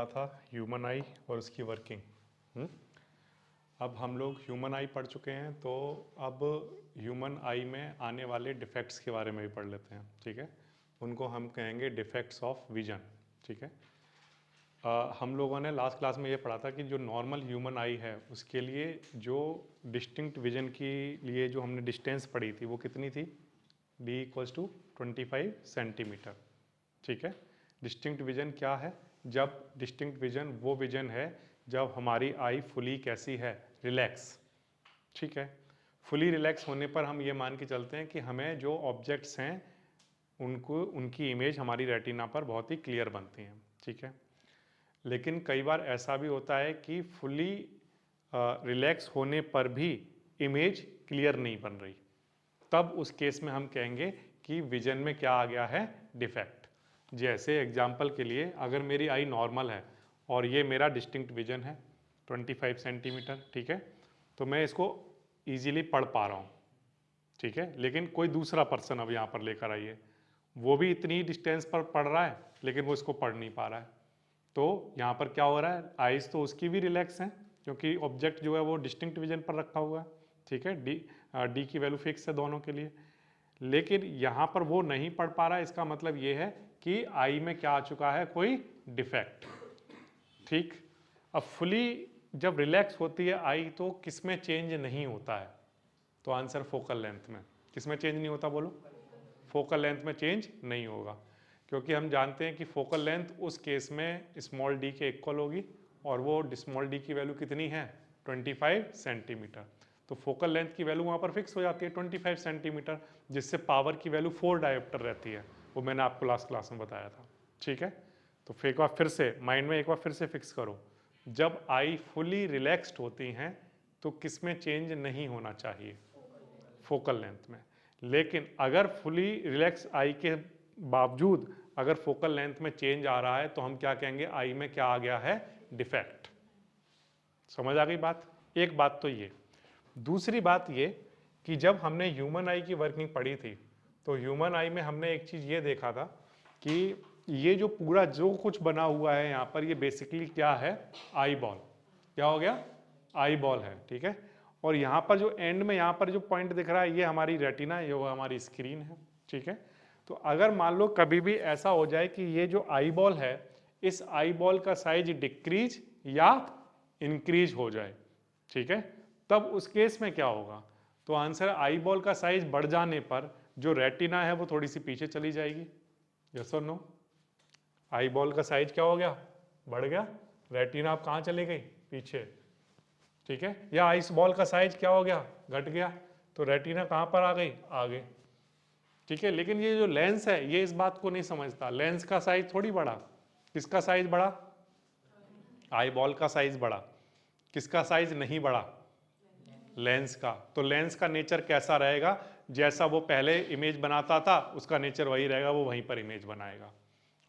पढ़ा था ह्यूमन आई और उसकी वर्किंग। अब हम लोग ह्यूमन आई पढ़ चुके हैं, तो अब ह्यूमन आई में आने वाले डिफेक्ट्स के बारे में भी पढ़ लेते हैं। ठीक है, उनको हम कहेंगे डिफेक्ट्स ऑफ विजन। ठीक है, हम लोगों ने लास्ट क्लास में ये पढ़ा था कि जो नॉर्मल ह्यूमन आई है उसके लिए जो डिस्टिंक्ट विजन के लिए जो हमने डिस्टेंस पढ़ी थी वो कितनी थी, d = 25 सेंटीमीटर। ठीक है, डिस्टिंक्ट विजन क्या है? जब डिस्टिंक्ट विजन वो विजन है जब हमारी आई फुली कैसी है, रिलैक्स। ठीक है, फुली रिलैक्स होने पर हम ये मान के चलते हैं कि हमें जो ऑब्जेक्ट्स हैं उनको उनकी इमेज हमारी रेटिना पर बहुत ही क्लियर बनती हैं। ठीक है, लेकिन कई बार ऐसा भी होता है कि फुली रिलैक्स होने पर भी इमेज क्लियर नहीं बन रही, तब उस केस में हम कहेंगे कि विजन में क्या आ गया है, डिफेक्ट। जैसे एग्जाम्पल के लिए, अगर मेरी आई नॉर्मल है और ये मेरा डिस्टिंक्ट विजन है 25 सेंटीमीटर, ठीक है, तो मैं इसको ईजिली पढ़ पा रहा हूँ। ठीक है, लेकिन कोई दूसरा पर्सन अब यहाँ पर लेकर आइए, वो भी इतनी डिस्टेंस पर पढ़ रहा है लेकिन वो इसको पढ़ नहीं पा रहा है, तो यहाँ पर क्या हो रहा है, आइज तो उसकी भी रिलैक्स हैं क्योंकि ऑब्जेक्ट जो है वो डिस्टिंक्ट विजन पर रखा हुआ है। ठीक है, डी की वैल्यू फिक्स है दोनों के लिए, लेकिन यहाँ पर वो नहीं पढ़ पा रहा है। इसका मतलब ये है कि आई में क्या आ चुका है, कोई डिफेक्ट। ठीक, अब फुली जब रिलैक्स होती है आई तो किस में चेंज नहीं होता है, तो आंसर फोकल लेंथ में। किस में चेंज नहीं होता बोलो? फोकल लेंथ में चेंज नहीं होगा, क्योंकि हम जानते हैं कि फोकल लेंथ उस केस में स्मॉल डी के इक्वल होगी और वो स्मॉल डी की वैल्यू कितनी है, 25 सेंटीमीटर। तो फोकल लेंथ की वैल्यू वहाँ पर फिक्स हो जाती है 25 सेंटीमीटर, जिससे पावर की वैल्यू 4 डायोप्टर रहती है, वो मैंने आपको लास्ट क्लास में बताया था। ठीक है, तो एक बार फिर से माइंड में एक बार फिर से फिक्स करो, जब आई फुली रिलैक्स्ड होती हैं तो किस में चेंज नहीं होना चाहिए, फोकल लेंथ में। लेकिन अगर फुली रिलैक्स आई के बावजूद अगर फोकल लेंथ में चेंज आ रहा है तो हम क्या कहेंगे, आई में क्या आ गया है, डिफेक्ट। समझ आ गई बात? एक बात तो ये। दूसरी बात ये कि जब हमने ह्यूमन आई की वर्किंग पढ़ी थी तो ह्यूमन आई में हमने एक चीज ये देखा था कि ये जो पूरा जो कुछ बना हुआ है यहाँ पर, ये बेसिकली क्या है, आई बॉल। क्या हो गया, आई बॉल है। ठीक है, और यहाँ पर जो एंड में यहाँ पर जो पॉइंट दिख रहा है ये हमारी रेटिना, ये वो हमारी स्क्रीन है। ठीक है, तो अगर मान लो कभी भी ऐसा हो जाए कि ये जो आई बॉल है, इस आई बॉल का साइज डिक्रीज या इंक्रीज हो जाए, ठीक है, तब उस केस में क्या होगा, तो आंसर आई बॉल का साइज बढ़ जाने पर जो रेटिना है वो थोड़ी सी पीछे चली जाएगी। यस और नो? आई बॉल का साइज क्या हो गया, बढ़ गया, रेटिना अब कहाँ चली गई, पीछे। ठीक है, या आइस बॉल का साइज क्या हो गया, घट गया, तो रेटिना कहाँ पर आ गई, आगे। ठीक है, लेकिन ये जो लेंस है ये इस बात को नहीं समझता, लेंस का साइज थोड़ी बढ़ा, किसका साइज बढ़ा, आई बॉल का साइज बढ़ा, किसका साइज नहीं बढ़ा, लेंस का। तो लेंस का नेचर कैसा रहेगा, जैसा वो पहले इमेज बनाता था उसका नेचर वही रहेगा, वो वहीं पर इमेज बनाएगा।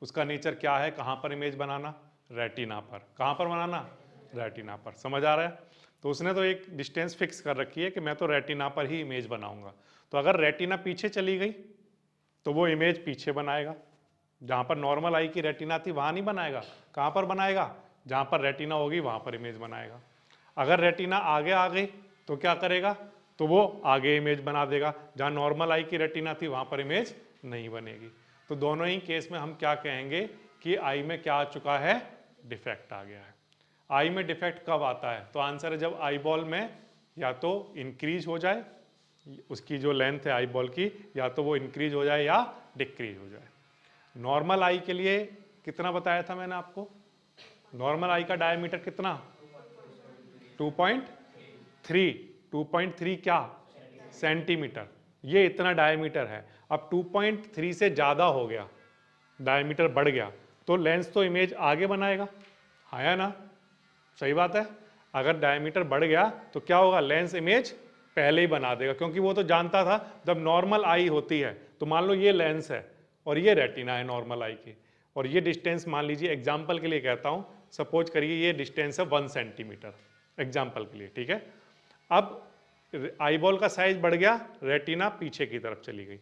उसका नेचर क्या है, कहाँ पर इमेज बनाना, रेटिना पर। कहाँ पर बनाना, रेटिना पर। समझ आ रहा है? तो उसने तो एक डिस्टेंस फिक्स कर रखी है कि मैं तो रेटिना पर ही इमेज बनाऊंगा, तो अगर रेटिना पीछे चली गई तो वो इमेज पीछे बनाएगा, जहाँ पर नॉर्मल आई की रेटिना थी वहाँ नहीं बनाएगा, कहाँ पर बनाएगा, जहाँ पर रेटिना होगी वहाँ पर इमेज बनाएगा। अगर रेटिना आगे आ गई तो क्या करेगा, तो वो आगे इमेज बना देगा, जहाँ नॉर्मल आई की रेटिना थी वहाँ पर इमेज नहीं बनेगी। तो दोनों ही केस में हम क्या कहेंगे कि आई में क्या आ चुका है, डिफेक्ट आ गया है। आई में डिफेक्ट कब आता है, तो आंसर है जब आई बॉल में या तो इंक्रीज हो जाए, उसकी जो लेंथ है आई बॉल की, या तो वो इंक्रीज हो जाए या डिक्रीज हो जाए। नॉर्मल आई के लिए कितना बताया था मैंने आपको, नॉर्मल आई का डायमीटर कितना, 2.3, 2.3 क्या, सेंटीमीटर। ये इतना डायमीटर है। अब 2.3 से ज़्यादा हो गया, डायमीटर बढ़ गया, तो लेंस तो इमेज आगे बनाएगा, आया ना? सही बात है। अगर डायमीटर बढ़ गया तो क्या होगा, लेंस इमेज पहले ही बना देगा, क्योंकि वो तो जानता था जब नॉर्मल आई होती है तो मान लो ये लेंस है और ये रेटिना है नॉर्मल आई की, और ये डिस्टेंस मान लीजिए, एग्जाम्पल के लिए कहता हूँ, सपोज करिए ये डिस्टेंस है 1 सेंटीमीटर, एग्जाम्पल के लिए। ठीक है, अब आई बॉल का साइज बढ़ गया, रेटिना पीछे की तरफ चली गई,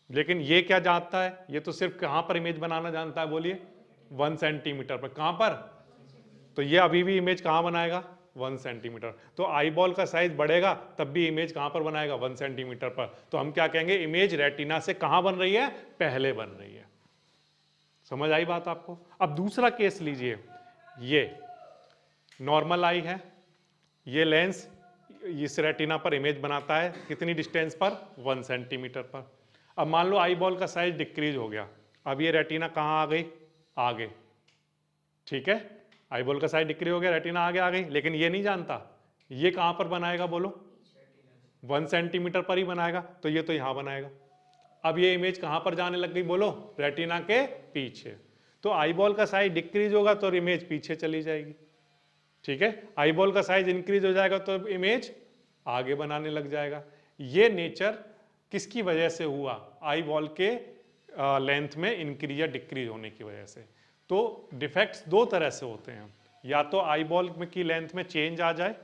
लेकिन ये क्या जानता है, ये तो सिर्फ कहाँ पर इमेज बनाना जानता है, बोलिए 1 सेंटीमीटर पर। कहाँ पर, तो ये अभी भी इमेज कहाँ बनाएगा, 1 सेंटीमीटर। तो आई बॉल का साइज बढ़ेगा तब भी इमेज कहाँ पर बनाएगा, 1 सेंटीमीटर पर। तो हम क्या कहेंगे, इमेज रेटिना से कहाँ बन रही है, पहले बन रही है। समझ आई बात आपको। अब दूसरा केस लीजिए, ये नॉर्मल आई है, ये लेंस इस रेटिना पर इमेज बनाता है कितनी डिस्टेंस पर, 1 सेंटीमीटर पर। अब मान लो आई बॉल का साइज डिक्रीज हो गया, अब ये रेटिना कहाँ आ गई, आगे, ठीक है। आई बॉल का साइज डिक्रीज हो गया, रेटिना आगे आ गई, लेकिन ये नहीं जानता ये कहाँ पर बनाएगा, बोलो 1 सेंटीमीटर पर ही बनाएगा, तो ये तो यहाँ बनाएगा। अब ये इमेज कहाँ पर जाने लग गई, बोलो रेटिना के पीछे। तो आई बॉल का साइज डिक्रीज होगा तो इमेज पीछे चली जाएगी, ठीक है। आई बॉल का साइज इंक्रीज हो जाएगा तो इमेज आगे बनाने लग जाएगा। ये नेचर किसकी वजह से हुआ, आई बॉल के लेंथ में इंक्रीज या डिक्रीज होने की वजह से। तो डिफेक्ट्स दो तरह से होते हैं, या तो आई बॉल की लेंथ में चेंज आ जाए,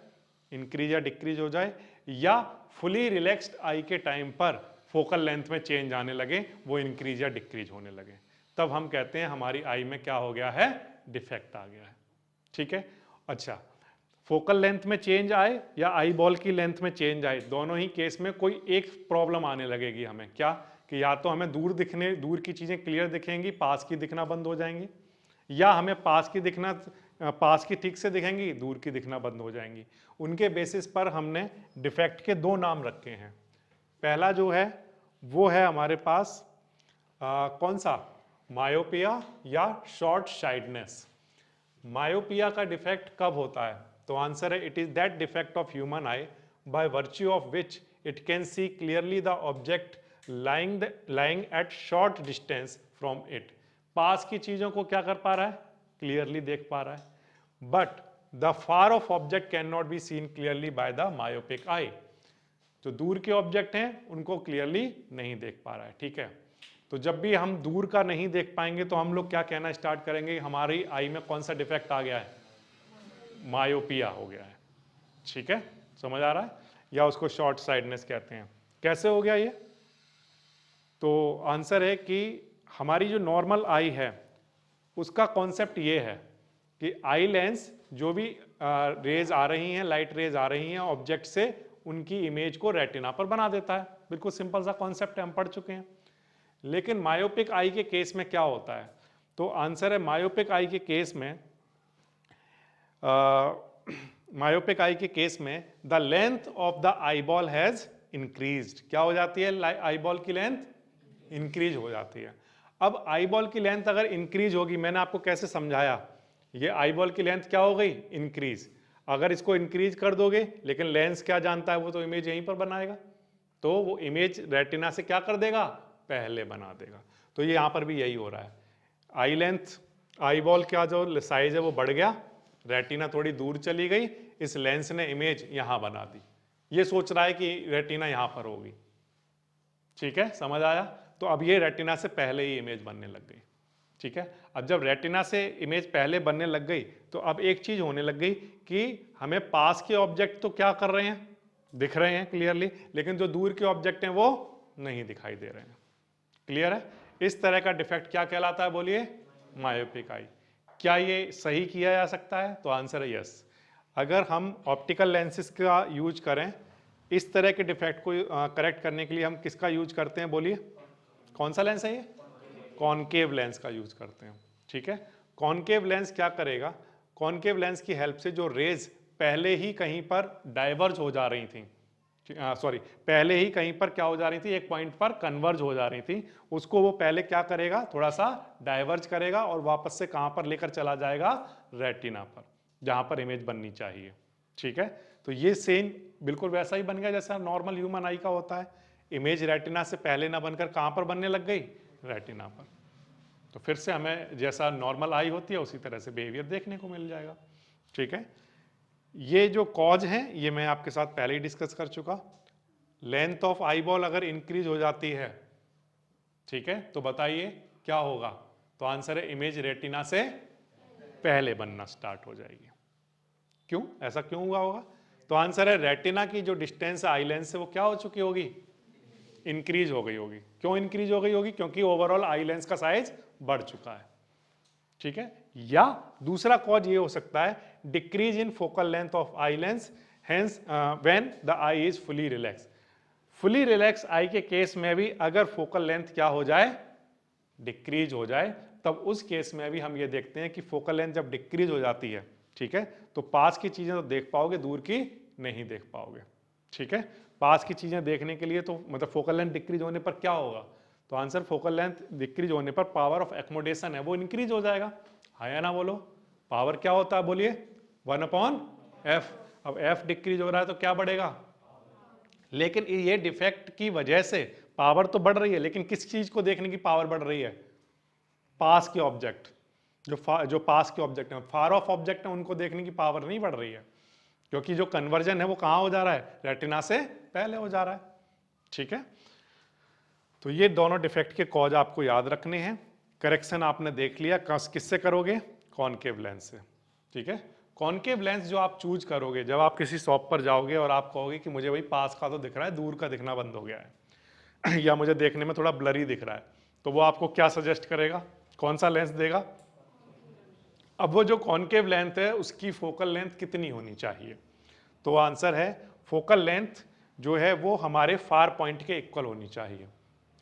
इंक्रीज या डिक्रीज हो जाए, या फुली रिलैक्स्ड आई के टाइम पर फोकल लेंथ में चेंज आने लगे, वो इंक्रीज या डिक्रीज होने लगे, तब हम कहते हैं हमारी आई में क्या हो गया है, डिफेक्ट आ गया है, ठीक है। अच्छा, फोकल लेंथ में चेंज आए या आई बॉल की लेंथ में चेंज आए, दोनों ही केस में कोई एक प्रॉब्लम आने लगेगी हमें, क्या कि या तो हमें दूर की चीजें क्लियर दिखेंगी, पास की दिखना बंद हो जाएंगी, या हमें पास की ठीक से दिखेंगी, दूर की दिखना बंद हो जाएंगी। उनके बेसिस पर हमने डिफेक्ट के दो नाम रखे हैं। पहला जो है वो है हमारे पास कौन सा, मायोपिया या शॉर्ट साइडनेस। मायोपिया का डिफेक्ट कब होता है, तो आंसर है it is that defect of human eye by virtue of which it can see clearly the object lying at short distance from it. पास की चीजों को क्या कर पा रहा है, क्लियरली देख पा रहा है, but the far of object can not be seen clearly by the myopic eye. जो दूर के ऑब्जेक्ट हैं उनको क्लियरली नहीं देख पा रहा है, ठीक है। तो जब भी हम दूर का नहीं देख पाएंगे तो हम लोग क्या कहना स्टार्ट करेंगे, हमारी आई में कौन सा डिफेक्ट आ गया है, मायोपिया हो गया है, ठीक है, समझ आ रहा है, या उसको शॉर्ट साइडनेस कहते हैं। कैसे हो गया ये, तो आंसर है कि हमारी जो नॉर्मल आई है उसका कॉन्सेप्ट ये है कि आई लेंस जो भी रेज आ रही हैं, लाइट रेज आ रही हैं ऑब्जेक्ट से, उनकी इमेज को रेटिना पर बना देता है। बिल्कुल सिंपल सा कॉन्सेप्ट है, हम पढ़ चुके हैं। लेकिन मायोपिक आई के केस में क्या होता है, तो आंसर है मायोपिक आई के केस में the length of the eye ball has increased. क्या हो जाती है, आई बॉल की लेंथ इंक्रीज हो जाती है। अब आई बॉल की लेंथ अगर इंक्रीज होगी, मैंने आपको कैसे समझाया, ये आई बॉल की लेंथ क्या हो गई, इंक्रीज। अगर इसको इंक्रीज कर दोगे, लेकिन लेंस क्या जानता है, वो तो इमेज यहीं पर बनाएगा, तो वो इमेज रेटिना से क्या कर देगा, पहले बना देगा। तो ये यहाँ पर भी यही हो रहा है, आई लेंथ, आई बॉल का जो साइज है वो बढ़ गया, रेटिना थोड़ी दूर चली गई, इस लेंस ने इमेज यहाँ बना दी, ये सोच रहा है कि रेटिना यहाँ पर होगी, ठीक है, समझ आया। तो अब ये रेटिना से पहले ही इमेज बनने लग गई, ठीक है। अब जब रेटिना से इमेज पहले बनने लग गई तो अब एक चीज होने लग गई कि हमें पास के ऑब्जेक्ट तो क्या कर रहे हैं, दिख रहे हैं क्लियरली, लेकिन जो दूर के ऑब्जेक्ट हैं वो नहीं दिखाई दे रहे हैं। क्लियर है, इस तरह का डिफेक्ट क्या कहलाता है, बोलिए, मायोपिक आई। क्या ये सही किया जा सकता है, तो आंसर है यस। अगर हम ऑप्टिकल लेंसेज का यूज करें इस तरह के डिफेक्ट को करेक्ट करने के लिए, हम किसका यूज करते हैं, बोलिए, कौन सा लेंस है ये, कॉनकेव लेंस का यूज करते हैं, ठीक है। कॉनकेव लेंस क्या करेगा, कॉनकेव लेंस की हेल्प से जो रेज पहले ही कहीं पर डाइवर्ज हो जा रही थी, पहले ही कहीं पर क्या हो जा रही थी, एक पॉइंट पर कन्वर्ज हो जा रही थी, उसको वो पहले क्या करेगा, थोड़ा सा डाइवर्ज करेगा और वापस से कहां पर लेकर चला जाएगा, रेटिना पर, जहां पर इमेज बननी चाहिए, ठीक है। तो ये सेम बिल्कुल वैसा ही बन गया जैसा नॉर्मल ह्यूमन आई का होता है, इमेज रेटिना से पहले ना बनकर कहां पर बनने लग गई, रेटिना पर। तो फिर से हमें जैसा नॉर्मल आई होती है उसी तरह से बिहेवियर देखने को मिल जाएगा, ठीक है। ये जो कॉज है ये मैं आपके साथ पहले ही डिस्कस कर चुका। लेंथ ऑफ आई बॉल अगर इंक्रीज हो जाती है, ठीक है, तो बताइए क्या होगा, तो आंसर है इमेज रेटिना से पहले बनना स्टार्ट हो जाएगी। क्यों, ऐसा क्यों हुआ होगा, तो आंसर है रेटिना की जो डिस्टेंस है आई लेंस से वो क्या हो चुकी होगी, इंक्रीज हो गई होगी। क्यों इंक्रीज हो गई होगी, क्योंकि ओवरऑल आई लेंस का साइज बढ़ चुका है, ठीक है। या दूसरा कॉज ये हो सकता है decrease in focal length of eye lens, hence when the I is fully relax. Fully relax I के केस में भी अगर फोकल लेंथ क्या हो जाए, डिक्रीज हो जाए, तब उस केस में भी हम ये देखते हैं कि फोकल लेंथ जब डिक्रीज हो जाती है, ठीक है, तो पास की चीजें तो देख पाओगे, दूर की नहीं देख पाओगे। ठीक है, पास की चीजें देखने के लिए तो मतलब फोकल लेंथ डिक्रीज होने पर क्या होगा, तो आंसर फोकल लेंथ डिक्रीज होने पर पावर ऑफ एकोमोडेशन है वो इंक्रीज हो जाएगा। हाँ या ना बोलो, पावर क्या होता है बोलिए, 1/f। अब f डिक्रीज हो रहा है तो क्या बढ़ेगा, लेकिन ये डिफेक्ट की वजह से पावर तो बढ़ रही है, लेकिन किस चीज को देखने की पावर बढ़ रही है, पास के ऑब्जेक्ट, जो पास के ऑब्जेक्ट हैं, फार ऑफ ऑब्जेक्ट है उनको देखने की पावर नहीं बढ़ रही है, क्योंकि जो कन्वर्जन है वो कहां हो जा रहा है, रेटिना से पहले हो जा रहा है। ठीक है, तो ये दोनों डिफेक्ट के कॉज आपको याद रखने हैं। करेक्शन आपने देख लिया, किससे करोगे, कॉनकेव लेंस से। ठीक है, कॉनकेव लेंस जो आप चूज करोगे, जब आप किसी शॉप पर जाओगे और आप कहोगे कि मुझे भाई पास का तो दिख रहा है, दूर का दिखना बंद हो गया है या मुझे देखने में थोड़ा ब्लरी दिख रहा है, तो वो आपको क्या सजेस्ट करेगा, कौन सा लेंस देगा। अब वो जो कॉनकेव लेंथ है उसकी फोकल लेंथ कितनी होनी चाहिए, तो आंसर है फोकल लेंथ जो है वो हमारे फार पॉइंट के इक्वल होनी चाहिए।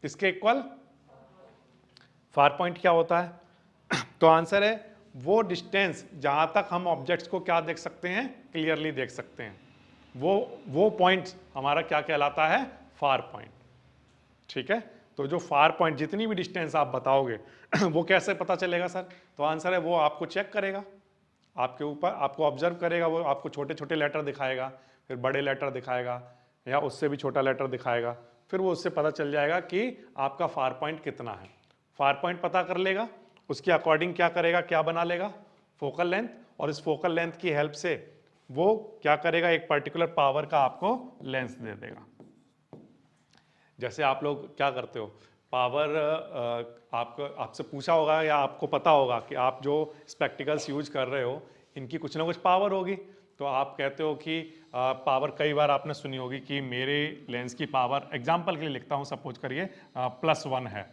किसके इक्वल, फार पॉइंट क्या होता है तो आंसर है वो डिस्टेंस जहां तक हम ऑब्जेक्ट्स को क्या देख सकते हैं, क्लियरली देख सकते हैं, वो पॉइंट हमारा क्या कहलाता है, फार पॉइंट। ठीक है, तो जो फार पॉइंट जितनी भी डिस्टेंस आप बताओगे वो कैसे पता चलेगा सर, तो आंसर है वो आपको चेक करेगा, आपके ऊपर आपको ऑब्जर्व करेगा, वो आपको छोटे छोटे लेटर दिखाएगा, फिर बड़े लेटर दिखाएगा, या उससे भी छोटा लेटर दिखाएगा, फिर वो उससे पता चल जाएगा कि आपका फार पॉइंट कितना है। फार पॉइंट पता कर लेगा, उसके अकॉर्डिंग क्या करेगा, क्या बना लेगा, फोकल लेंथ, और इस फोकल लेंथ की हेल्प से वो क्या करेगा, एक पर्टिकुलर पावर का आपको लेंस दे देगा। जैसे आप लोग क्या करते हो, पावर आपको आपसे पूछा होगा या आपको पता होगा कि आप जो स्पेक्टिकल्स यूज कर रहे हो इनकी कुछ ना कुछ पावर होगी, तो आप कहते हो कि पावर, कई बार आपने सुनी होगी कि मेरे लेंस की पावर, एग्जांपल के लिए लिखता हूं, सपोज करिए +1 है,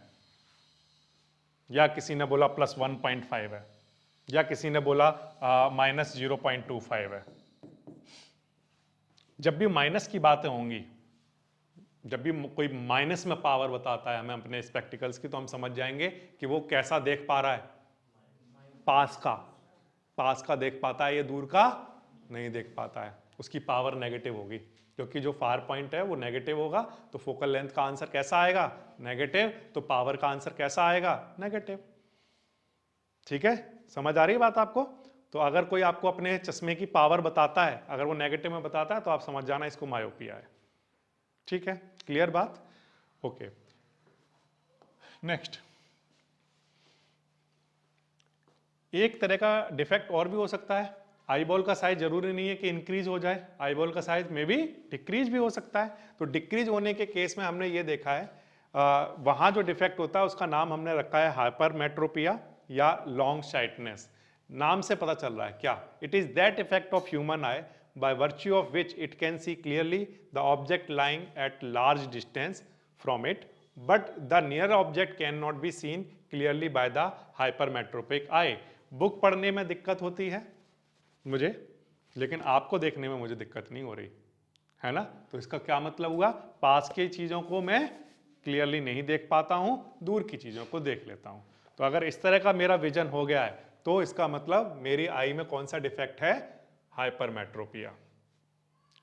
या किसी ने बोला +1.5 है, या किसी ने बोला -0.25 है। जब भी माइनस की बातें होंगी, जब भी कोई माइनस में पावर बताता है हमें अपने स्पेक्टिकल्स की, तो हम समझ जाएंगे कि वो कैसा देख पा रहा है, पास का देख पाता है, ये दूर का नहीं देख पाता है, उसकी पावर नेगेटिव होगी, क्योंकि जो फार पॉइंट है वो नेगेटिव होगा, तो फोकल लेंथ का आंसर कैसा आएगा, नेगेटिव, तो पावर का आंसर कैसा आएगा, नेगेटिव। ठीक है, समझ आ रही है बात आपको। तो अगर कोई आपको अपने चश्मे की पावर बताता है, अगर वो नेगेटिव में बताता है, तो आप समझ जाना इसको मायोपिया है। ठीक है, क्लियर बात, ओके। नेक्स्ट, एक तरह का डिफेक्ट और भी हो सकता है, आईबॉल का साइज जरूरी नहीं है कि इंक्रीज हो जाए, आईबॉल का साइज में भी डिक्रीज भी हो सकता है। तो डिक्रीज होने के केस में हमने ये देखा है, वहां जो डिफेक्ट होता है उसका नाम हमने रखा है हाइपरमेट्रोपिया या लॉन्ग साइटनेस। नाम से पता चल रहा है क्या, it is that effect of human I by virtue of which it can see clearly the object lying at large distance from it, but the near object cannot be seen clearly by the hypermetropic eye। Book पढ़ने में दिक्कत होती है मुझे, लेकिन आपको देखने में मुझे दिक्कत नहीं हो रही है ना, तो इसका क्या मतलब हुआ, पास की चीजों को मैं क्लियरली नहीं देख पाता हूं, दूर की चीजों को देख लेता हूं। तो अगर इस तरह का मेरा विजन हो गया है, तो इसका मतलब मेरी आई में कौन सा डिफेक्ट है, हाइपरमेट्रोपिया।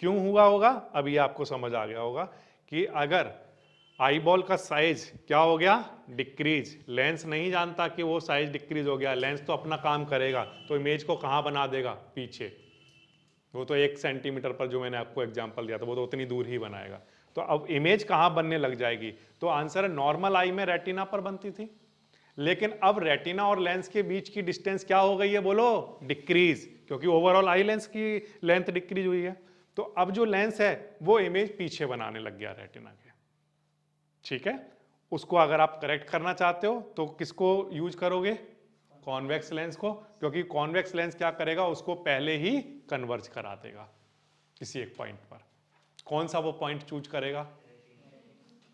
क्यों हुआ होगा, अभी आपको समझ आ गया होगा कि अगर आईबॉल का साइज क्या हो गया, डिक्रीज, लेंस नहीं जानता कि वो साइज डिक्रीज हो गया, लेंस तो अपना काम करेगा, तो इमेज को कहां बना देगा, पीछे, वो तो 1 सेंटीमीटर पर जो मैंने आपको एग्जांपल दिया था वो तो उतनी दूर ही बनाएगा, तो अब इमेज कहां बनने लग जाएगी, तो आंसर है नॉर्मल आई में रेटिना पर बनती थी, लेकिन अब रेटिना और लेंस के बीच की डिस्टेंस क्या हो गई है, बोलो, डिक्रीज, क्योंकि ओवरऑल आई लेंस की लेंथ डिक्रीज हुई है, तो अब जो लेंस है वो इमेज पीछे बनाने लग गया रेटिना के। ठीक है, उसको अगर आप करेक्ट करना चाहते हो तो किसको यूज करोगे, कॉन्वेक्स लेंस को, क्योंकि कॉन्वेक्स लेंस क्या करेगा, उसको पहले ही कन्वर्ज करा देगा किसी एक पॉइंट पर। कौन सा वो पॉइंट चूज करेगा,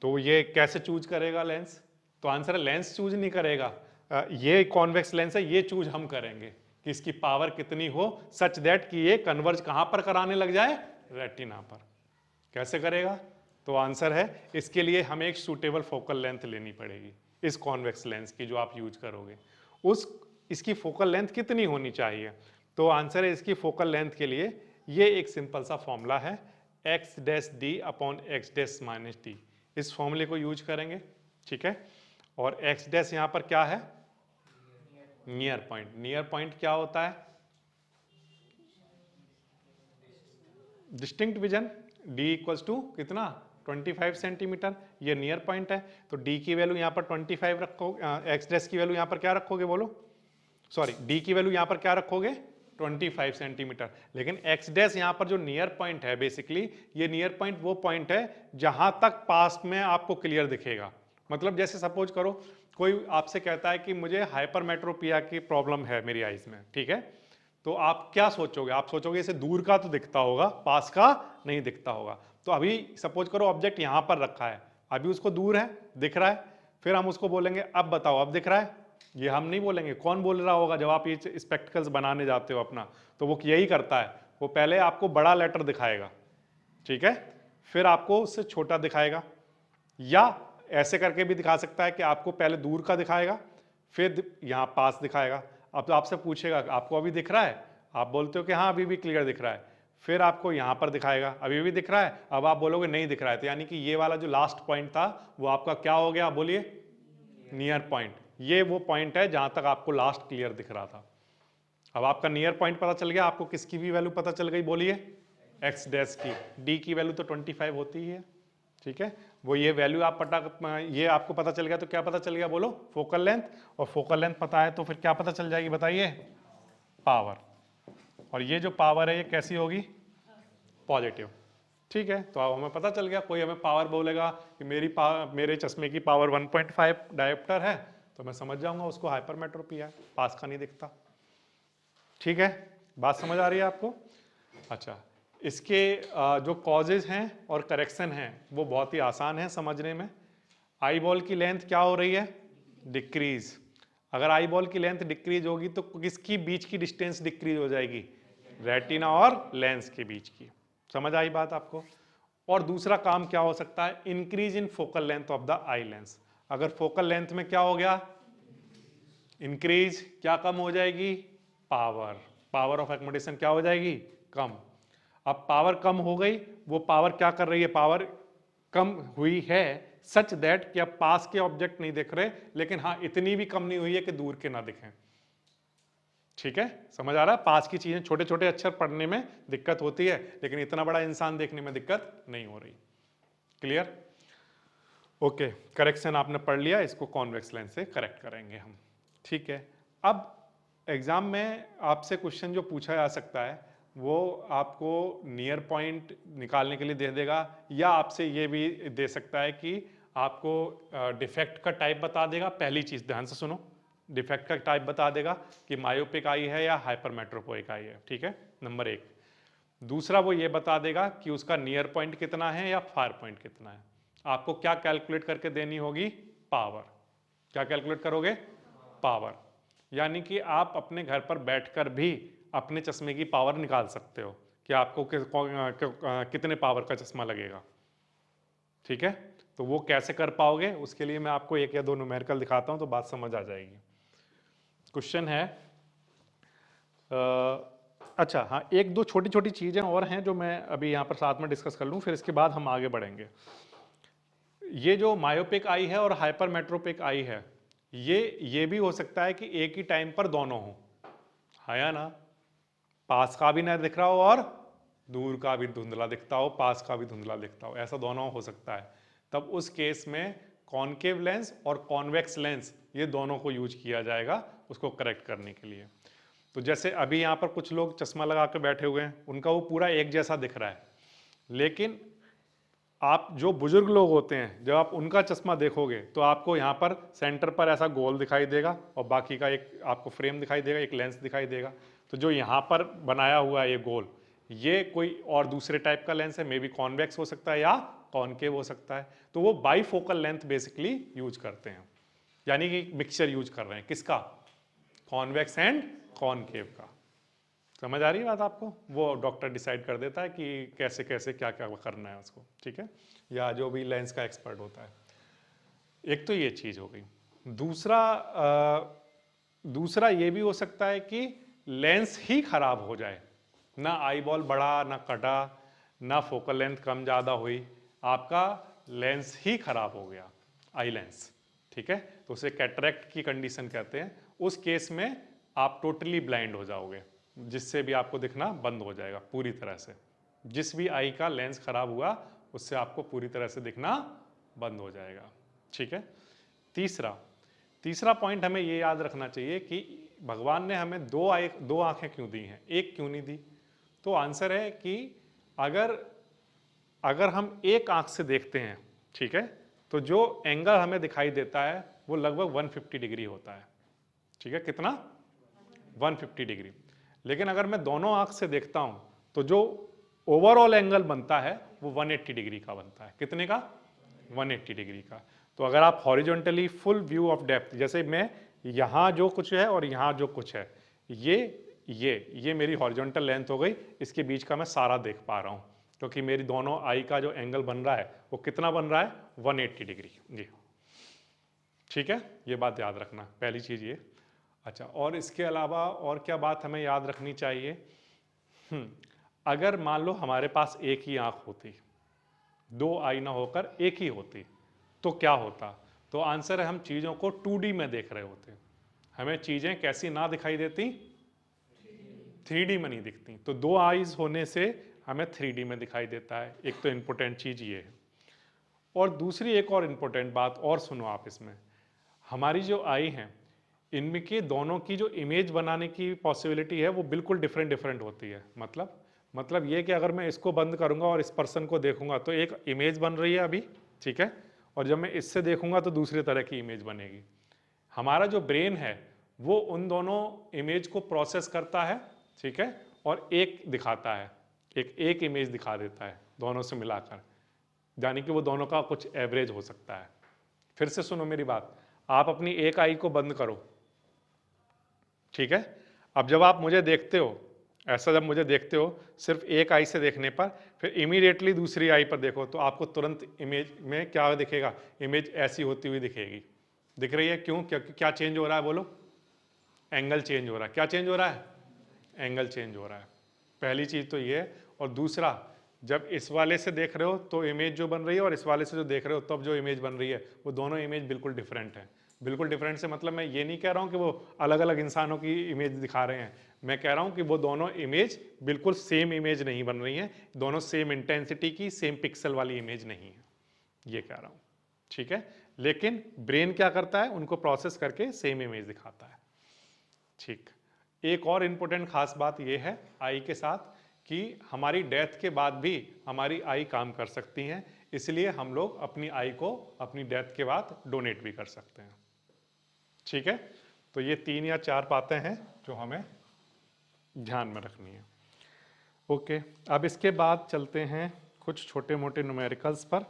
तो ये कैसे चूज करेगा लेंस, तो आंसर है लेंस चूज नहीं करेगा, ये कॉन्वेक्स लेंस है, ये चूज हम करेंगे कि इसकी पावर कितनी हो सच दैट कि ये कन्वर्ज कहां पर कराने लग जाए, रेटिना पर। कैसे करेगा? तो आंसर है इसके लिए हमें एक सूटेबल फोकल लेंथ लेनी पड़ेगी इस कॉन्वेक्स लेंस की जो आप यूज करोगे। इसकी फोकल लेंथ कितनी होनी चाहिए? तो आंसर है इसकी फोकल लेंथ के लिए ये एक सिंपल सा फॉर्मूला है, x dash D upon x dash minus D. इस फॉर्मूले को यूज करेंगे, ठीक है। और एक्स डैश यहां पर क्या है? Near point. नियर पॉइंट क्या होता है? Distinct vision. D equals to कितना? 25 सेंटीमीटर। ये नियर पॉइंट है, तो डी की वैल्यू यहां पर 25 रखो, एक्स डैश की वैल्यू यहां पर क्या रखोगे बोलो? सॉरी, डी की वैल्यू यहां पर क्या रखोगे? 25 सेंटीमीटर। लेकिन एक्स डैश यहां पर जो नियर पॉइंट है, बेसिकली ये नियर पॉइंट वो पॉइंट है जहां तक पास में आपको क्लियर दिखेगा। मतलब जैसे सपोज करो कोई आपसे कहता है कि मुझे हाइपरमेट्रोपिया की प्रॉब्लम है मेरी आईज में, ठीक है। तो आप क्या सोचोगे? आप सोचोगे इसे दूर का तो दिखता होगा, पास का नहीं दिखता होगा। तो अभी सपोज करो ऑब्जेक्ट यहां पर रखा है, अभी उसको दूर है, दिख रहा है, फिर हम उसको बोलेंगे अब बताओ अब दिख रहा है? ये हम नहीं बोलेंगे। कौन बोल रहा होगा जब आप ये स्पेक्टिकल्स बनाने जाते हो अपना? तो वो यही करता है, वो पहले आपको बड़ा लेटर दिखाएगा, ठीक है, फिर आपको उससे छोटा दिखाएगा, या ऐसे करके भी दिखा सकता है कि आपको पहले दूर का दिखाएगा फिर यहां पास दिखाएगा। अब तो आपसे पूछेगा आपको अभी दिख रहा है? आप बोलते हो कि हाँ अभी भी क्लियर दिख रहा है, फिर आपको यहां पर दिखाएगा अभी भी दिख रहा है, अब आप बोलोगे नहीं दिख रहा है, तो यानी कि ये वाला जो लास्ट पॉइंट था वो आपका क्या हो गया? बोलिए, नियर पॉइंट। ये वो पॉइंट है जहां तक आपको लास्ट क्लियर दिख रहा था। अब आपका नियर पॉइंट पता चल गया, आपको किसकी भी वैल्यू पता चल गई? बोलिए, एक्स डैश की। डी की वैल्यू तो 25 होती ही है, ठीक है। वो ये वैल्यू आप ये आपको पता चल गया, तो क्या पता चल गया बोलो? Focal length. और फोकल लेंथ पता है तो फिर क्या पता चल जाएगी बताइए? पावर। और ये जो पावर है ये कैसी होगी? पॉजिटिव, ठीक है। तो अब हमें पता चल गया, कोई हमें पावर बोलेगा कि मेरे चश्मे की पावर 1.5 डायोप्टर है, तो मैं समझ जाऊंगा उसको हाइपरमेट्रोपिया है, पास का नहीं दिखता, ठीक है। बात समझ आ रही है आपको? अच्छा, इसके जो कॉजेज हैं और करेक्शन हैं वो बहुत ही आसान है समझने में। आई बॉल की लेंथ क्या हो रही है? डिक्रीज। अगर आई बॉल की लेंथ डिक्रीज होगी तो किसकी बीच की डिस्टेंस डिक्रीज हो जाएगी? रेटिना और लेंस के बीच की। समझ आई बात आपको? और दूसरा काम क्या हो सकता है? Increase in focal length of the eye lens. अगर फोकल लेंथ में क्या हो गया? इंक्रीज, क्या कम हो जाएगी? पावर। पावर ऑफ एकोमोडेशन क्या हो जाएगी? कम। अब पावर कम हो गई, वो पावर क्या कर रही है? पावर कम हुई है सच दैट कि अब पास के ऑब्जेक्ट नहीं दिख रहे, लेकिन हाँ इतनी भी कम नहीं हुई है कि दूर के ना दिखें, ठीक है। समझ आ रहा है? पास की चीजें, छोटे छोटे अक्षर पढ़ने में दिक्कत होती है, लेकिन इतना बड़ा इंसान देखने में दिक्कत नहीं हो रही। क्लियर? ओके, करेक्शन आपने पढ़ लिया, इसको कॉन्वेक्स लेंस से करेक्ट करेंगे हम, ठीक है। अब एग्जाम में आपसे क्वेश्चन जो पूछा जा सकता है वो आपको नियर पॉइंट निकालने के लिए दे देगा, या आपसे ये भी दे सकता है कि आपको डिफेक्ट का टाइप बता देगा। पहली चीज ध्यान से सुनो, डिफेक्ट का टाइप बता देगा कि मायोपिक आई है या हाइपरमेट्रोपोइक आई है, ठीक है, नंबर एक। दूसरा वो ये बता देगा कि उसका नियर पॉइंट कितना है या फार पॉइंट कितना है। आपको क्या कैलकुलेट करके देनी होगी? पावर। क्या कैलकुलेट करोगे? पावर। यानी कि आप अपने घर पर बैठकर भी अपने चश्मे की पावर निकाल सकते हो कि आपको कितने पावर का चश्मा लगेगा, ठीक है। तो वो कैसे कर पाओगे, उसके लिए मैं आपको एक या दो न्यूमेरिकल दिखाता हूं तो बात समझ आ जाएगी। क्वेश्चन है अच्छा हाँ, एक दो छोटी छोटी चीजें और हैं जो मैं अभी यहाँ पर साथ में डिस्कस कर लूँ, फिर इसके बाद हम आगे बढ़ेंगे। ये जो मायोपिक आई है और हाइपरमेट्रोपिक आई है, ये भी हो सकता है कि एक ही टाइम पर दोनों हो, है या ना? पास का भी ना दिख रहा हो और दूर का भी धुंधला दिखता हो, पास का भी धुंधला दिखता हो, ऐसा दोनों हो सकता है। तब उस केस में कॉनकेव लेंस और कॉन्वेक्स लेंस ये दोनों को यूज किया जाएगा उसको करेक्ट करने के लिए। तो जैसे अभी यहाँ पर कुछ लोग चश्मा लगा के बैठे हुए हैं, उनका वो पूरा एक जैसा दिख रहा है, लेकिन आप जो बुजुर्ग लोग होते हैं जब आप उनका चश्मा देखोगे तो आपको यहाँ पर सेंटर पर ऐसा गोल दिखाई देगा और बाकी का एक आपको फ्रेम दिखाई देगा, एक लेंस दिखाई देगा। तो जो यहाँ पर बनाया हुआ है ये गोल, ये कोई और दूसरे टाइप का लेंस है, मे बी कॉन्वेक्स हो सकता है या कॉनकेव हो सकता है। तो वो बाईफोकल लेंथ बेसिकली यूज करते हैं, यानी कि मिक्सचर यूज कर रहे हैं किसका, कॉन्वेक्स एंड कॉनकेव का। समझ आ रही है बात आपको? वो डॉक्टर डिसाइड कर देता है कि कैसे कैसे क्या क्या करना है उसको, ठीक है, या जो भी लेंस का एक्सपर्ट होता है। एक तो ये चीज हो गई। दूसरा ये भी हो सकता है कि लेंस ही खराब हो जाए, ना आई बॉल बढ़ा ना कटा ना फोकल लेंथ कम ज़्यादा हुई, आपका लेंस ही खराब हो गया, आई लेंस, ठीक है, तो उसे कैटरेक्ट की कंडीशन कहते हैं। उस केस में आप टोटली ब्लाइंड हो जाओगे, जिससे भी आपको दिखना बंद हो जाएगा पूरी तरह से। जिस भी आई का लेंस खराब हुआ उससे आपको पूरी तरह से दिखना बंद हो जाएगा, ठीक है। तीसरा पॉइंट हमें ये याद रखना चाहिए कि भगवान ने हमें दो आंखें क्यों दी हैं, एक क्यों नहीं दी? तो आंसर है कि अगर हम एक आंख से देखते हैं, ठीक है, तो जो एंगल हमें दिखाई देता है वो लगभग 150 डिग्री होता है, ठीक है, कितना? 150 डिग्री। लेकिन अगर मैं दोनों आंख से देखता हूं तो जो ओवरऑल एंगल बनता है वो 180 डिग्री का बनता है। कितने का? 180 डिग्री का। तो अगर आप horizontally full view of depth, जैसे मैं यहां जो कुछ है और यहां जो कुछ है, ये मेरी हॉरिजॉन्टल लेंथ हो गई, इसके बीच का मैं सारा देख पा रहा हूं, क्योंकि मेरी दोनों आई का जो एंगल बन रहा है वो कितना बन रहा है? 180 डिग्री। जी ठीक है, ये बात याद रखना, पहली चीज ये। अच्छा, और इसके अलावा और क्या बात हमें याद रखनी चाहिए? अगर मान लो हमारे पास एक ही आंख होती, दो आई ना होकर एक ही होती, तो क्या होता? तो आंसर है हम चीजों को 2D में देख रहे होते। हमें चीजें कैसी ना दिखाई देती? 3D में नहीं दिखती। तो दो आईज होने से हमें 3D में दिखाई देता है। एक तो इंपॉर्टेंट चीज ये है। और दूसरी एक और इंपॉर्टेंट बात और सुनो आप इसमें, हमारी जो आई हैं इनमें के दोनों की जो इमेज बनाने की पॉसिबिलिटी है वो बिल्कुल डिफरेंट होती है। मतलब ये कि अगर मैं इसको बंद करूंगा और इस पर्सन को देखूंगा तो एक इमेज बन रही है अभी, ठीक है, और जब मैं इससे देखूंगा तो दूसरी तरह की इमेज बनेगी। हमारा जो ब्रेन है वो उन दोनों इमेज को प्रोसेस करता है, ठीक है, और एक दिखाता है, एक इमेज दिखा देता है दोनों से मिलाकर, यानी कि वो दोनों का कुछ एवरेज हो सकता है। फिर से सुनो मेरी बात, आप अपनी एक आई को बंद करो, ठीक है, अब जब आप मुझे देखते हो, ऐसा जब मुझे देखते हो सिर्फ एक आई से देखने पर, फिर इमीडिएटली दूसरी आई पर देखो तो आपको तुरंत इमेज में क्या दिखेगा? इमेज ऐसी होती हुई दिखेगी। दिख रही है? क्यों? क्योंकि क्या चेंज हो रहा है? बोलो। एंगल चेंज हो रहा है। क्या चेंज हो रहा है? एंगल चेंज हो रहा है। पहली चीज तो ये है। और दूसरा, जब इस वाले से देख रहे हो तो इमेज जो बन रही है, और इस वाले से जो देख रहे हो तब जो इमेज बन रही है, वो दोनों इमेज बिल्कुल डिफरेंट है। बिल्कुल डिफरेंट से मतलब मैं ये नहीं कह रहा हूँ कि वो अलग अलग इंसानों की इमेज दिखा रहे हैं, मैं कह रहा हूँ कि वो दोनों इमेज बिल्कुल सेम इमेज नहीं बन रही है, दोनों सेम इंटेंसिटी की, सेम पिक्सल वाली इमेज नहीं है, ये कह रहा हूँ, ठीक है। लेकिन ब्रेन क्या करता है? उनको प्रोसेस करके सेम इमेज दिखाता है, ठीक। एक और इंपॉर्टेंट खास बात यह है आई के साथ कि हमारी डेथ के बाद भी हमारी आई काम कर सकती हैं, इसलिए हम लोग अपनी आई को अपनी डेथ के बाद डोनेट भी कर सकते हैं, ठीक है। तो ये 3 या 4 बातें हैं जो हमें ध्यान में रखनी है। ओके, अब इसके बाद चलते हैं कुछ छोटे मोटे न्यूमेरिकल्स पर।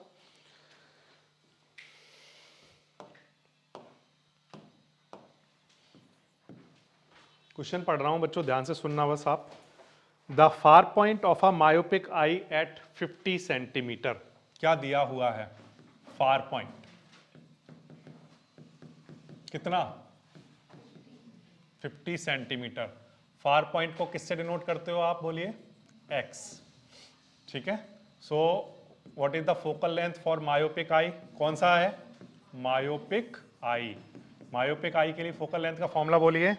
क्वेश्चन पढ़ रहा हूं बच्चों, ध्यान से सुनना बस आप। The far point of a myopic eye at 50 centimetre, क्या दिया हुआ है? फार पॉइंट कितना? 50 सेंटीमीटर। फार पॉइंट को किससे डिनोट करते हो आप? बोलिए। एक्स, ठीक है। So what is the focal length for myopic eye? कौन सा है? Myopic eye. मायोपिक आई के लिए फोकल लेंथ का फॉर्मूला बोलिए।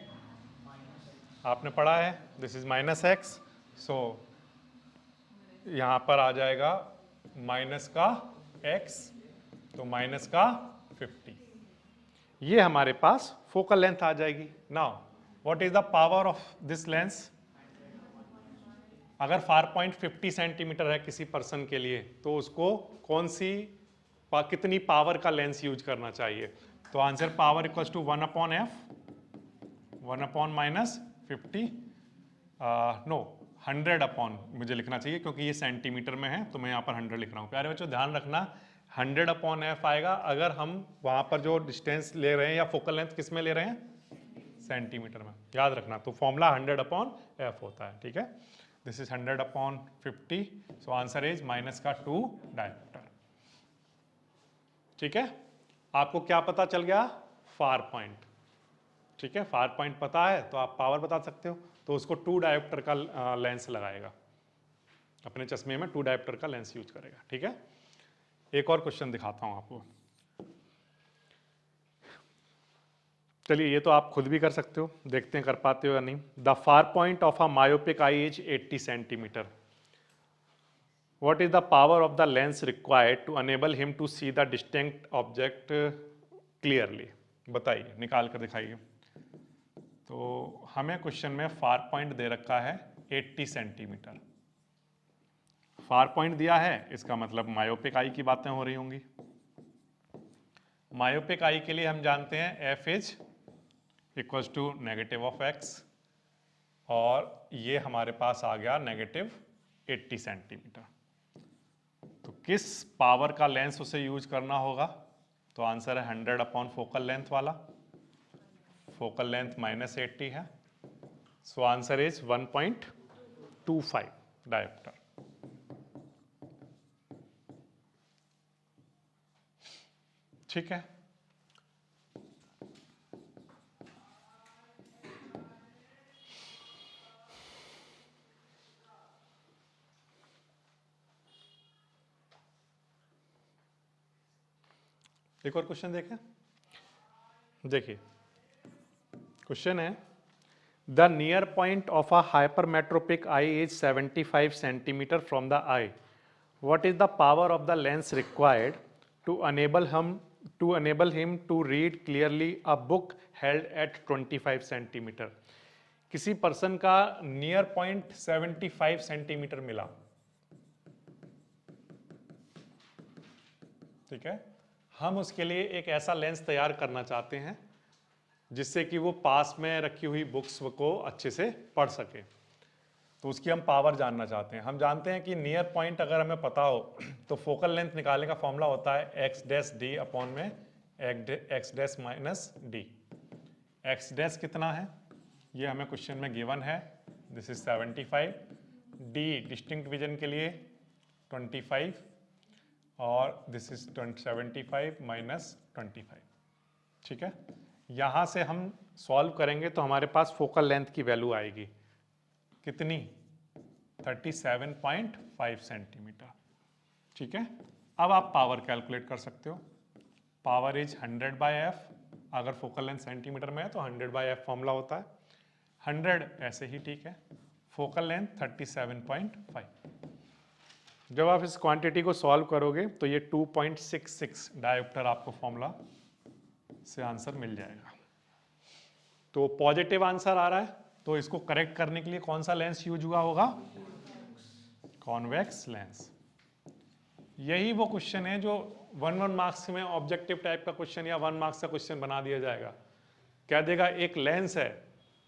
आपने पढ़ा है, दिस इज -x, सो यहां पर आ जाएगा माइनस का x, तो माइनस का 50, ये हमारे पास फोकल लेंथ आ जाएगी। Now what is the power of this lens? अगर फार पॉइंट 50 सेंटीमीटर है किसी पर्सन के लिए, तो उसको कौन सी कितनी पावर का लेंस यूज करना चाहिए? तो answer power equals to 1/f, 1/- 50, no 100 upon मुझे लिखना चाहिए क्योंकि ये सेंटीमीटर में है, तो मैं यहाँ पर 100 लिख रहा हूँ। प्यारे बच्चों ध्यान रखना, 100/f आएगा अगर हम वहां पर जो डिस्टेंस ले रहे हैं या फोकल लेंथ किस में ले रहे हैं, सेंटीमीटर में, याद रखना। तो फॉर्मूला 100/f होता है, ठीक है। This is 100/50, so answer is minus का 2 डायमीटर, ठीक है। आपको क्या पता चल गया, फार पॉइंट, ठीक है। फार पॉइंट पता है तो आप पावर बता सकते हो, तो उसको 2 डायोप्टर का लेंस लगाएगा, अपने चश्मे में 2 डायोप्टर का लेंस यूज करेगा, ठीक है। एक और क्वेश्चन दिखाता हूं आपको, चलिए ये तो आप खुद भी कर सकते हो, देखते हैं कर पाते हो या नहीं। The far point of a myopic I is 80 centimetre. What is the power of the lens required to enable him to see the distinct object clearly? बताइए, निकाल कर दिखाइए। तो हमें क्वेश्चन में फार पॉइंट दे रखा है 80 सेंटीमीटर। फार पॉइंट दिया है, इसका मतलब मायोपिक आई की बातें हो रही होंगी। मायोपिक आई के लिए हम जानते हैं F is equals to negative of X, और ये हमारे पास आ गया नेगेटिव 80 सेंटीमीटर। तो किस पावर का लेंस उसे यूज करना होगा, तो आंसर है 100 फोकल लेंथ वाला, फोकल लेंथ -80 है, सो आंसर इज 1.25 डायोप्टर। ठीक है, एक और क्वेश्चन देखें। देखिए क्वेश्चन है, the near point of a hypermetropic eye is 75 centimetre from the eye. What is the power of the lens required to enable him to read clearly a book held at 25 centimetre. किसी person का near point 75 centimetre मिला, ठीक है। हम उसके लिए एक ऐसा लेंस तैयार करना चाहते हैं जिससे कि वो पास में रखी हुई बुक्स को अच्छे से पढ़ सके, तो उसकी हम पावर जानना चाहते हैं। हम जानते हैं कि नियर पॉइंट अगर हमें पता हो तो फोकल लेंथ निकालने का फॉर्मूला होता है एक्स डैश डी अपॉन में x dash minus D. X dash कितना है ये हमें क्वेश्चन में गिवन है, this is 75, D distinct vision के लिए 25, और दिस इज 75 माइनस 25, ठीक है। यहां से हम सॉल्व करेंगे तो हमारे पास फोकल लेंथ की वैल्यू आएगी कितनी, 37.5 सेंटीमीटर, ठीक है। अब आप पावर कैलकुलेट कर सकते हो, पावर इज 100/f, अगर फोकल लेंथ सेंटीमीटर में है तो 100/f फॉर्मूला होता है, 100 ऐसे ही ठीक है, फोकल लेंथ 37.5। जब आप इस क्वांटिटी को सॉल्व करोगे तो ये 2.66 डायोप्टर आपको फॉर्मूला से आंसर मिल जाएगा। तो पॉजिटिव आंसर आ रहा है, तो इसको करेक्ट करने के लिए कौन सा लेंस यूज हुआ होगा, कॉन्वेक्स लेंस। यही वो क्वेश्चन है जो 1 मार्क्स में ऑब्जेक्टिव टाइप का क्वेश्चन या 1 मार्क्स का क्वेश्चन बना दिया जाएगा। क्या देगा, एक लेंस है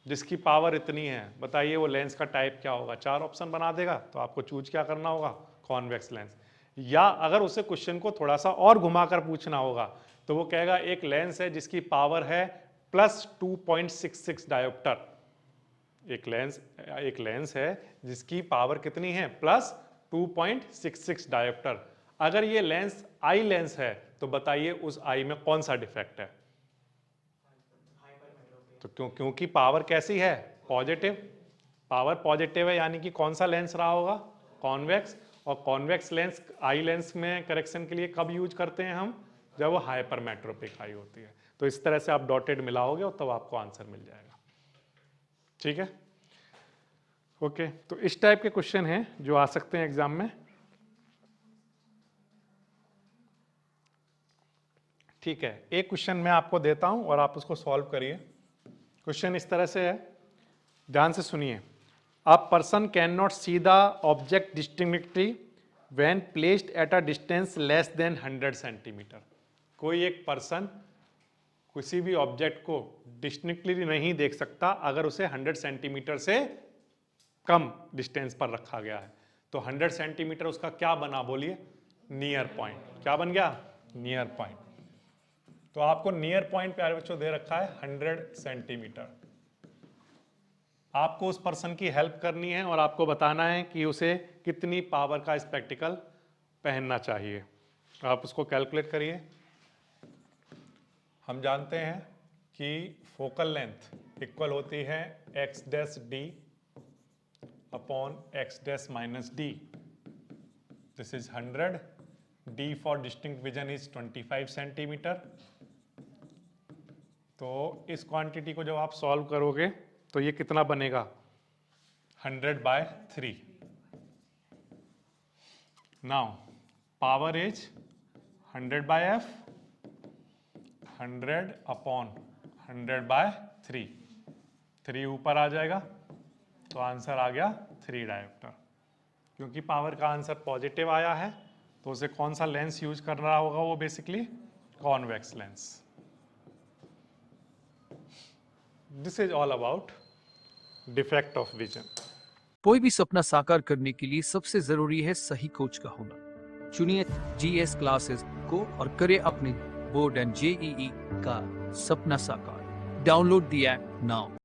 जिसकी पावर इतनी है, बताइए वो लेंस का टाइप क्या होगा। 4 ऑप्शन बना देगा, तो आपको चूज क्या करना होगा, कॉन्वेक्स लेंस। या अगर उसे क्वेश्चन को थोड़ा सा और घुमाकर पूछना होगा तो वो कहेगा एक लेंस है जिसकी पावर है प्लस 2.66 डायोप्टर। एक लेंस है जिसकी पावर कितनी है, प्लस 2.66 डायोप्टर। अगर ये लेंस आई लेंस है तो बताइए उस आई में कौन सा डिफेक्ट है, तो क्योंकि पावर कैसी है, पॉजिटिव, पावर पॉजिटिव है, यानी कि कौन सा लेंस रहा होगा, कॉन्वेक्स। और कॉन्वेक्स लेंस आई लेंस में करेक्शन के लिए कब यूज करते हैं हम, जब वो हाइपरमेट्रोपिक आई होती है। तो इस तरह से आप डॉटेड मिलाओगे और तब आपको आंसर मिल जाएगा, ठीक है। ओके, तो इस टाइप के क्वेश्चन हैं जो आ सकते हैं एग्जाम में, ठीक है। एक क्वेश्चन मैं आपको देता हूं और आप उसको सॉल्व करिए। क्वेश्चन इस तरह से है, ध्यान से सुनिए। A person can not see the object distinctly when placed at a distance less than 100 centimetre. कोई एक पर्सन किसी भी ऑब्जेक्ट को डिस्टिंक्टली नहीं देख सकता अगर उसे 100 सेंटीमीटर से कम डिस्टेंस पर रखा गया है। तो 100 सेंटीमीटर उसका क्या बना, बोलिए, नियर पॉइंट। क्या बन गया? Near point. तो आपको नियर पॉइंट प्यारे बच्चों दे रखा है 100 सेंटीमीटर। आपको उस पर्सन की हेल्प करनी है और आपको बताना है कि उसे कितनी पावर का स्पेक्टिकल पहनना चाहिए। आप उसको कैलकुलेट करिए। हम जानते हैं कि फोकल लेंथ इक्वल होती है x dash D upon x dash minus D. This is 100। D for distinct vision is 25 centimetre. तो इस क्वांटिटी को जब आप सॉल्व करोगे तो ये कितना बनेगा? 100/3। Now power is 100/f, 100 upon 100/3। 3 ऊपर आ जाएगा तो आंसर आ गया 3 डायोप्टर। क्योंकि पावर का आंसर पॉजिटिव आया है तो उसे कौन सा लेंस यूज कर रहा होगा? वो basically convex lens. This is all about defect of vision. कोई भी सपना साकार करने के लिए सबसे जरूरी है सही कोच का होना। चुनिए GS क्लासेस को और करें अपने बोर्ड एंड JEE का सपना साकार। Download the app now.